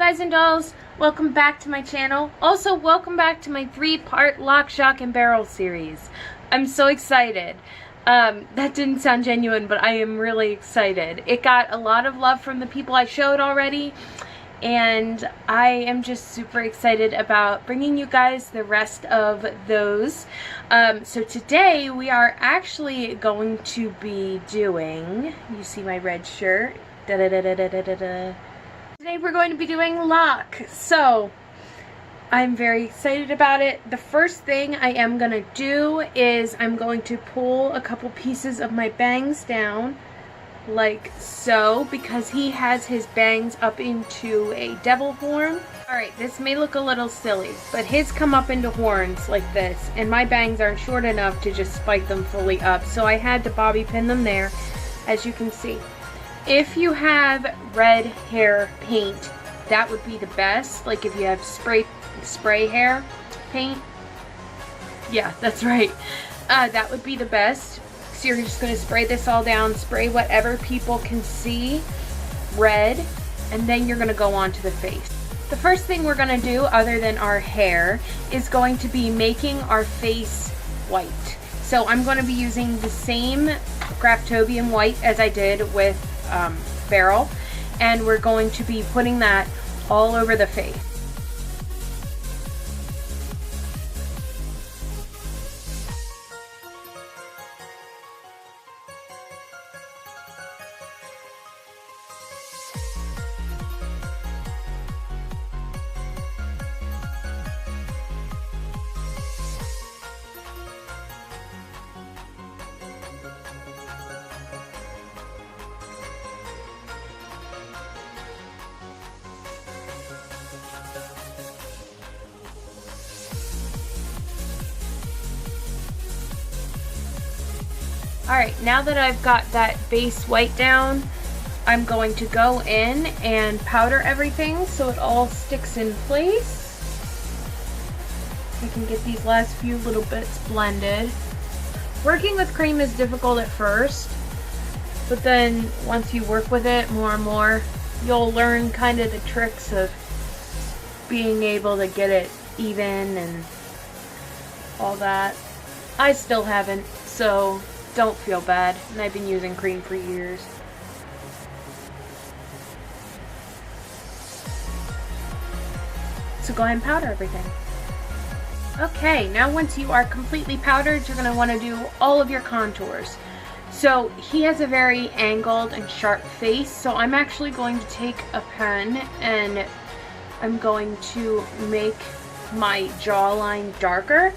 guys and dolls, welcome back to my channel. Also, welcome back to my 3-part Lock, Shock, and Barrel series. I'm so excited. That didn't sound genuine, but I am really excited. It got a lot of love from the people I showed already, and I am just super excited about bringing you guys the rest of those. So today we are actually going to be doing, you see my red shirt, da-da-da-da-da-da-da. Today we're going to be doing lock, so I'm very excited about it. The first thing I am going to do is I'm going to pull a couple pieces of my bangs down like so, because he has his bangs up into a devil horn. Alright, this may look a little silly, but his come up into horns like this, and my bangs aren't short enough to just spike them fully up, so I had to bobby pin them there, as you can see. If you have red hair paint, that would be the best. Like if you have spray hair paint. Yeah, that's right. That would be the best. So you're just going to spray this all down. Spray whatever people can see red. And then you're going to go on to the face. The first thing we're going to do, other than our hair, is going to be making our face white. So I'm going to be using the same Graftobian white as I did with Barrel, and we're going to be putting that all over the face. Alright, now that I've got that base white down, I'm going to go in and powder everything so it all sticks in place. We can get these last few little bits blended. Working with cream is difficult at first, but then once you work with it more and more, you'll learn kind of the tricks of being able to get it even and all that. I still haven't, so don't feel bad, and I've been using cream for years. So go ahead and powder everything. Okay, now once you are completely powdered, you're going to want to do all of your contours. So he has a very angled and sharp face, so I'm actually going to take a pen and I'm going to make my jawline darker.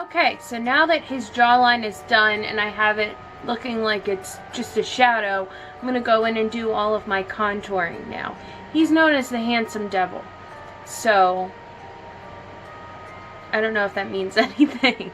Okay, so now that his jawline is done and I have it looking like it's just a shadow, I'm going to go in and do all of my contouring now. He's known as the handsome devil, so I don't know if that means anything.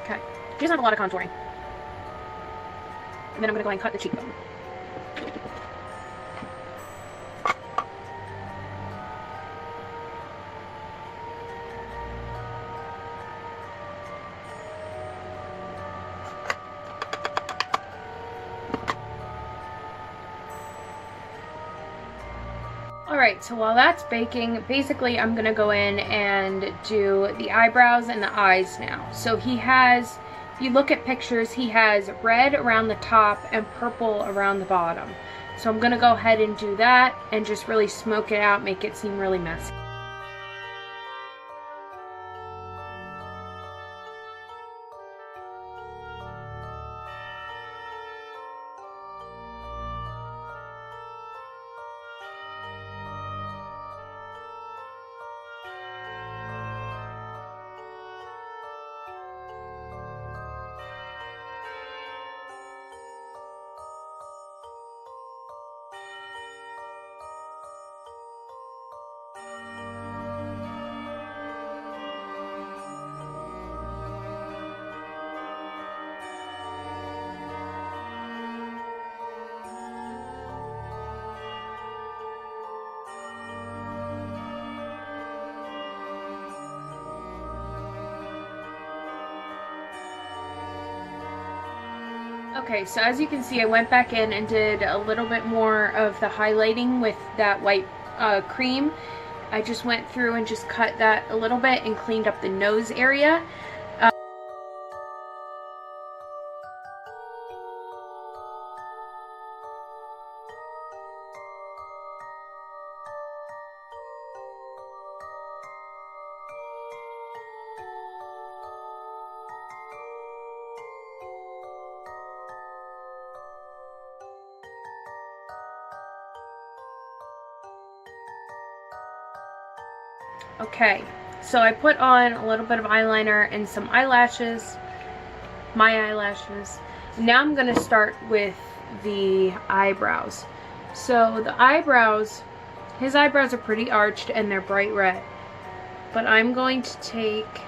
Okay, he doesn't have a lot of contouring. And then I'm going to go ahead and cut the cheekbone. Alright, so while that's baking, basically I'm going to go in and do the eyebrows and the eyes now. So he has, if you look at pictures, he has red around the top and purple around the bottom. So I'm going to go ahead and do that and just really smoke it out, make it seem really messy. Okay, so as you can see, I went back in and did a little bit more of the highlighting with that white cream. I just went through and just cut that a little bit and cleaned up the nose area. Okay, so I put on a little bit of eyeliner and some eyelashes, my eyelashes. Now I'm going to start with the eyebrows. So the eyebrows, his eyebrows are pretty arched and they're bright red. But I'm going to take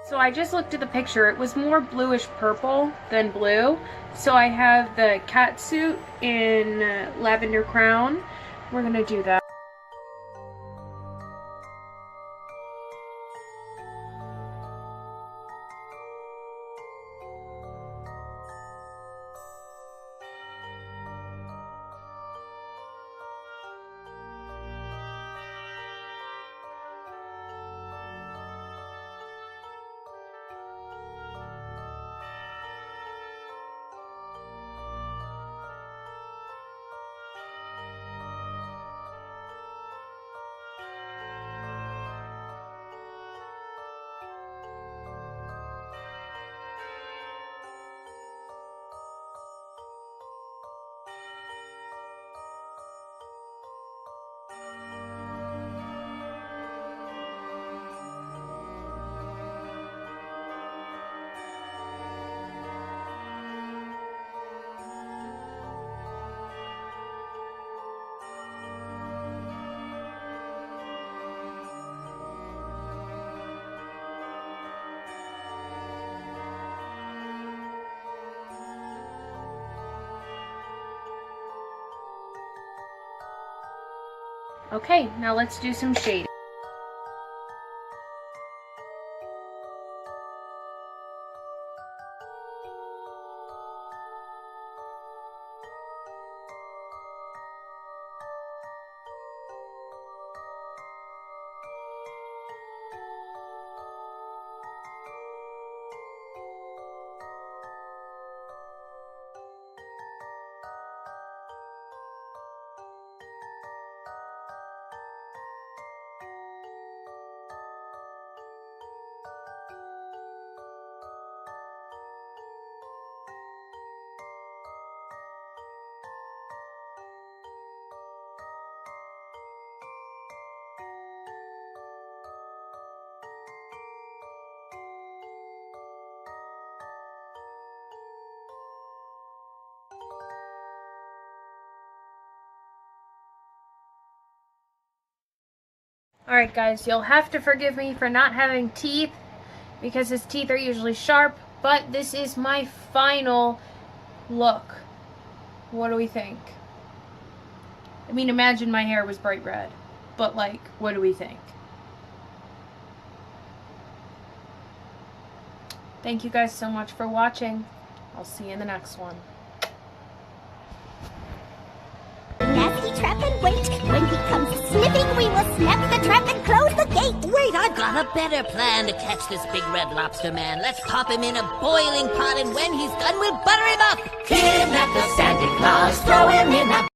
So I just looked at the picture. It was more bluish purple than blue. So I have the cat suit in lavender crown. We're gonna do that. Okay, now let's do some shading. Alright guys, you'll have to forgive me for not having teeth because his teeth are usually sharp, but this is my final look. What do we think? I mean, imagine my hair was bright red, but like, what do we think? Thank you guys so much for watching. I'll see you in the next one. As he trap and wait, when he comes sniffing, we will snap the trap and close the gate. Wait, I've got a better plan to catch this big red lobster man. Let's pop him in a boiling pot, and when he's done, we'll butter him up. Kidnap the Santa Claus, throw him in a